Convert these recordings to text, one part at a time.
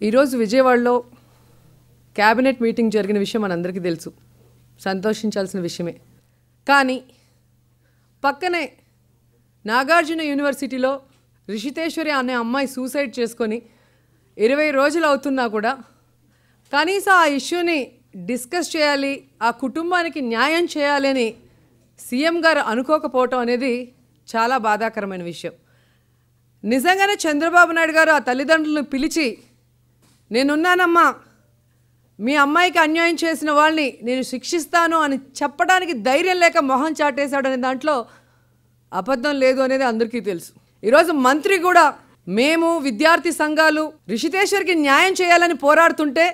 ఈరోజు విజయవాడలో cabinet meeting జరిగిన విషయం మనందరికీ తెలుసు. సంతోషించాల్సిన విషయమే. కానీ పక్కనే నాగార్జున యూనివర్సిటీలో రిషితేశ్వరి అనే అమ్మాయి సూసైడ్ చేసుకొని 20 రోజులు అవుతున్నా కూడా కనీసం ఆ ఇష్యూని డిస్కస్ చేయాలి, ఆ కుటుంబానికి న్యాయం చేయాలని సీఎం గారు అనుకోకపోవటం అనేది చాలా బాధాకరమైన విషయం. నిజంగానే చంద్రబాబు నాయుడు గారు ఆ తల్లిదండ్రులను పిలిచి, నేనున్నానమ్మా, మీ అమ్మాయికి అన్యాయం చేసిన వాళ్ళని నేను శిక్షిస్తాను అని చెప్పడానికి ధైర్యం లేక మొహం చాటేశాడు అనే దాంట్లో అబద్ధం లేదు అనేది అందరికీ తెలుసు. ఈరోజు మంత్రి కూడా మేము విద్యార్థి సంఘాలు రిషితేశ్వర్కి న్యాయం చేయాలని పోరాడుతుంటే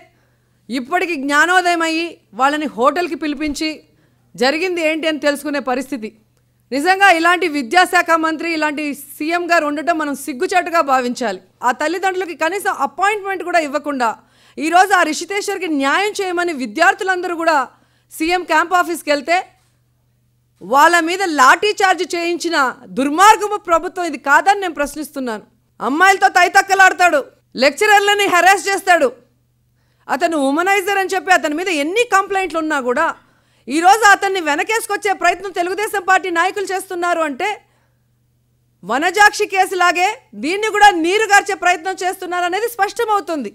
ఇప్పటికి జ్ఞానోదయం అయ్యి వాళ్ళని హోటల్కి పిలిపించి జరిగింది ఏంటి అని తెలుసుకునే పరిస్థితి. నిజంగా ఇలాంటి విద్యాశాఖ మంత్రి, ఇలాంటి సీఎం గారు ఉండటం మనం సిగ్గుచాటుగా భావించాలి. ఆ తల్లిదండ్రులకి కనీసం అపాయింట్మెంట్ కూడా ఇవ్వకుండా ఈరోజు ఆ రిషితేశ్వర్కి న్యాయం చేయమని విద్యార్థులందరూ కూడా సీఎం క్యాంప్ ఆఫీస్కి వెళ్తే వాళ్ళ మీద లాఠీ చార్జ్ చేయించిన దుర్మార్గము ప్రభుత్వం ఇది కాదని నేను ప్రశ్నిస్తున్నాను. అమ్మాయిలతో తైతక్కలాడతాడు, లెక్చరర్లని హెరాస్ చేస్తాడు, అతను ఉమనైజర్ అని చెప్పి అతని మీద ఎన్ని కంప్లైంట్లు ఉన్నా కూడా ఈరోజు అతన్ని వెనకేసుకొచ్చే ప్రయత్నం తెలుగుదేశం పార్టీ నాయకులు చేస్తున్నారు అంటే వనజాక్షి కేసులాగే దీన్ని కూడా నీరు గార్చే ప్రయత్నం చేస్తున్నారు అనేది స్పష్టమవుతుంది.